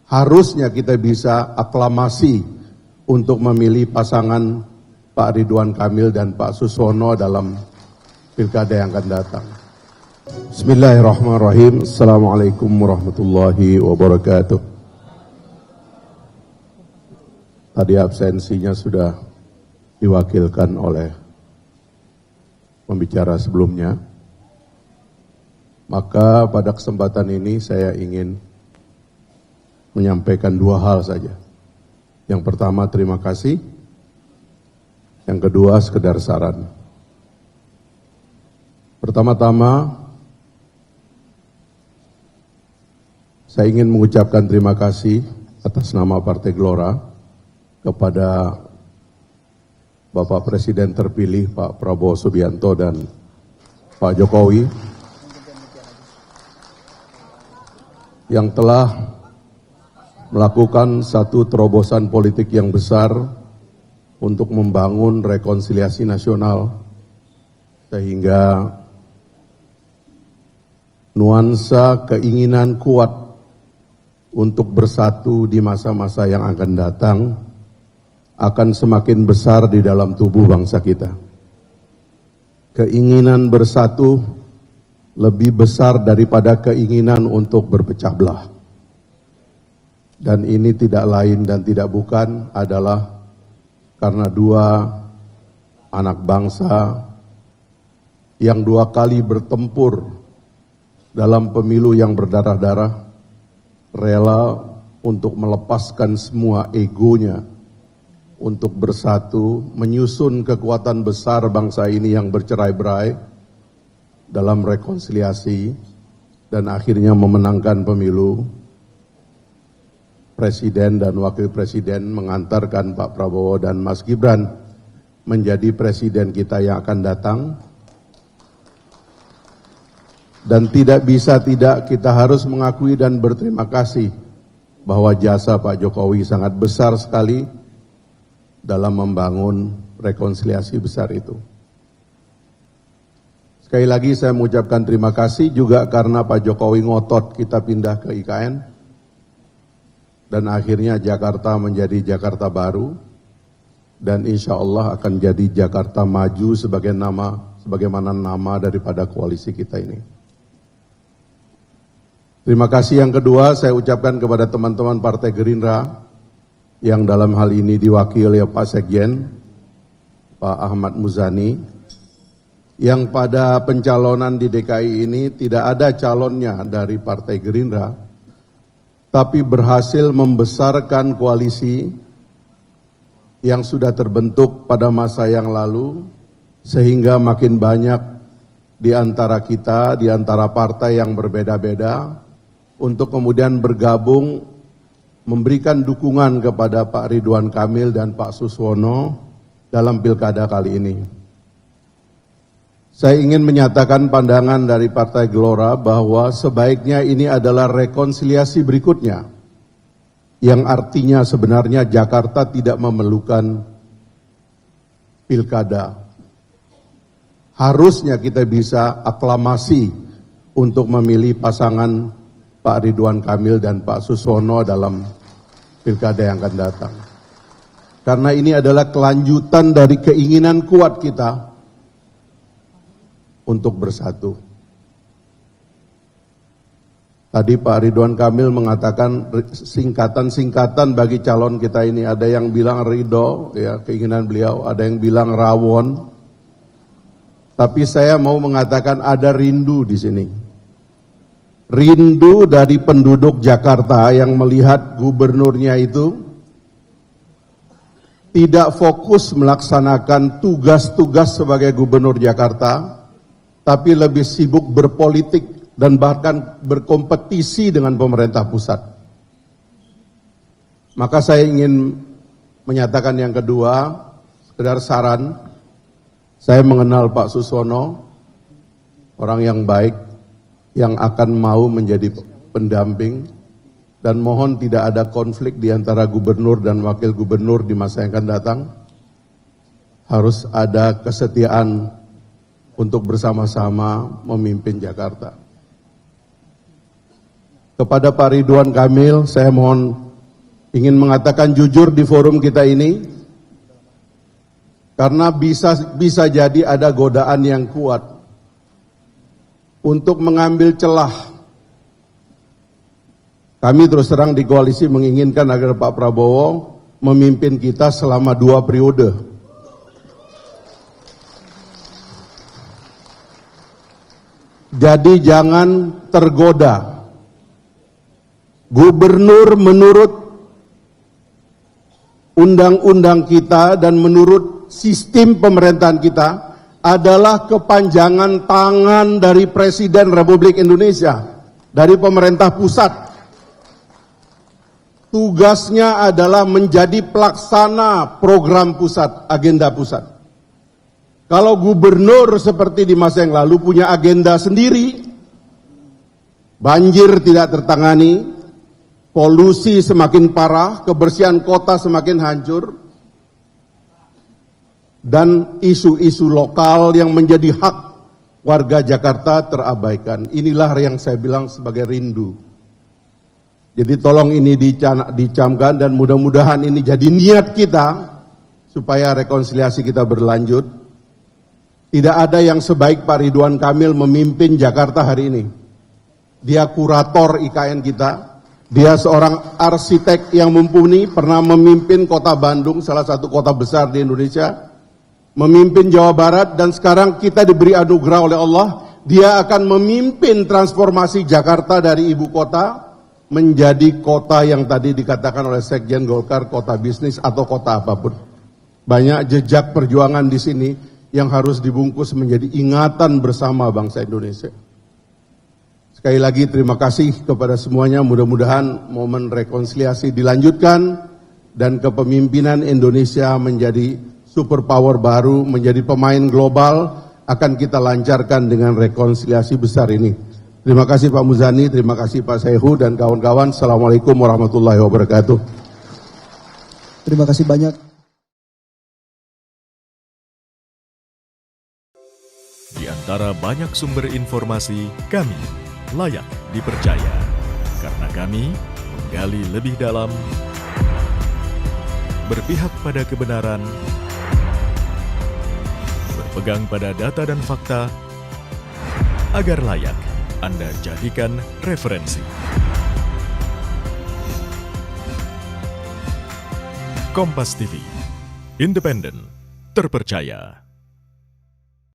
harusnya kita bisa aklamasi untuk memilih pasangan Pak Ridwan Kamil dan Pak Suswono dalam pilkada yang akan datang. Bismillahirrahmanirrahim. Assalamualaikum warahmatullahi wabarakatuh. Tadi absensinya sudah diwakilkan oleh pembicara sebelumnya. Maka pada kesempatan ini saya ingin menyampaikan dua hal saja. Yang pertama, terima kasih. Yang kedua, sekedar saran. Pertama-tama, saya ingin mengucapkan terima kasih atas nama Partai Gelora kepada Bapak Presiden terpilih Pak Prabowo Subianto dan Pak Jokowi yang telah melakukan satu terobosan politik yang besar untuk membangun rekonsiliasi nasional, sehingga nuansa keinginan kuat untuk bersatu di masa-masa yang akan datang akan semakin besar di dalam tubuh bangsa kita. Keinginan bersatu lebih besar daripada keinginan untuk berpecah belah. Dan ini tidak lain dan tidak bukan adalah karena dua anak bangsa yang dua kali bertempur dalam pemilu yang berdarah-darah, rela untuk melepaskan semua egonya, untuk bersatu, menyusun kekuatan besar bangsa ini yang bercerai-berai dalam rekonsiliasi, dan akhirnya memenangkan pemilu. Presiden dan Wakil Presiden mengantarkan Pak Prabowo dan Mas Gibran menjadi presiden kita yang akan datang. Dan tidak bisa tidak, kita harus mengakui dan berterima kasih bahwa jasa Pak Jokowi sangat besar sekali dalam membangun rekonsiliasi besar itu. Sekali lagi saya mengucapkan terima kasih juga karena Pak Jokowi ngotot kita pindah ke IKN. Dan akhirnya Jakarta menjadi Jakarta baru, dan insya Allah akan jadi Jakarta maju sebagaimana nama daripada koalisi kita ini. Terima kasih yang kedua saya ucapkan kepada teman-teman Partai Gerindra yang dalam hal ini diwakili oleh Pak Sekjen, Pak Ahmad Muzani, yang pada pencalonan di DKI ini tidak ada calonnya dari Partai Gerindra, tapi berhasil membesarkan koalisi yang sudah terbentuk pada masa yang lalu, sehingga makin banyak di antara kita, di antara partai yang berbeda-beda, untuk kemudian bergabung, memberikan dukungan kepada Pak Ridwan Kamil dan Pak Suswono dalam pilkada kali ini. Saya ingin menyatakan pandangan dari Partai Gelora bahwa sebaiknya ini adalah rekonsiliasi berikutnya, yang artinya sebenarnya Jakarta tidak memerlukan pilkada. Harusnya kita bisa aklamasi untuk memilih pasangan Pak Ridwan Kamil dan Pak Suswono dalam pilkada yang akan datang. Karena ini adalah kelanjutan dari keinginan kuat kita untuk bersatu. Tadi Pak Ridwan Kamil mengatakan singkatan-singkatan bagi calon kita ini. Ada yang bilang ridho, ya keinginan beliau. Ada yang bilang rawon. Tapi saya mau mengatakan ada rindu di sini. Rindu dari penduduk Jakarta yang melihat gubernurnya itu tidak fokus melaksanakan tugas-tugas sebagai gubernur Jakarta, tapi lebih sibuk berpolitik dan bahkan berkompetisi dengan pemerintah pusat. Maka saya ingin menyatakan yang kedua, sekedar saran, saya mengenal Pak Suswono, orang yang baik, yang akan mau menjadi pendamping, dan mohon tidak ada konflik di antara gubernur dan wakil gubernur di masa yang akan datang. Harus ada kesetiaan untuk bersama-sama memimpin Jakarta. Kepada Pak Ridwan Kamil, saya ingin mengatakan jujur di forum kita ini, karena bisa jadi ada godaan yang kuat untuk mengambil celah. Kami terus terang di koalisi menginginkan agar Pak Prabowo memimpin kita selama 2 periode. Jadi jangan tergoda. Gubernur menurut undang-undang kita dan menurut sistem pemerintahan kita adalah kepanjangan tangan dari Presiden Republik Indonesia, dari pemerintah pusat. Tugasnya adalah menjadi pelaksana program pusat, agenda pusat. Kalau gubernur seperti di masa yang lalu punya agenda sendiri, banjir tidak tertangani, polusi semakin parah, kebersihan kota semakin hancur, dan isu-isu lokal yang menjadi hak warga Jakarta terabaikan. Inilah yang saya bilang sebagai rindu. Jadi tolong ini dicamkan dan mudah-mudahan ini jadi niat kita supaya rekonsiliasi kita berlanjut. Tidak ada yang sebaik Pak Ridwan Kamil memimpin Jakarta hari ini. Dia kurator IKN kita. Dia seorang arsitek yang mumpuni, pernah memimpin kota Bandung, salah satu kota besar di Indonesia. Memimpin Jawa Barat, dan sekarang kita diberi anugerah oleh Allah. Dia akan memimpin transformasi Jakarta dari ibu kota menjadi kota yang tadi dikatakan oleh Sekjen Golkar, kota bisnis atau kota apapun. Banyak jejak perjuangan di sini yang harus dibungkus menjadi ingatan bersama bangsa Indonesia. Sekali lagi terima kasih kepada semuanya, mudah-mudahan momen rekonsiliasi dilanjutkan dan kepemimpinan Indonesia menjadi superpower baru, menjadi pemain global, akan kita lancarkan dengan rekonsiliasi besar ini. Terima kasih Pak Muzani, terima kasih Pak Sehu dan kawan-kawan. Assalamualaikum warahmatullahi wabarakatuh. Terima kasih banyak. Di antara banyak sumber informasi, kami layak dipercaya. Karena kami menggali lebih dalam, berpihak pada kebenaran, berpegang pada data dan fakta, agar layak Anda jadikan referensi. Kompas TV, independen, terpercaya.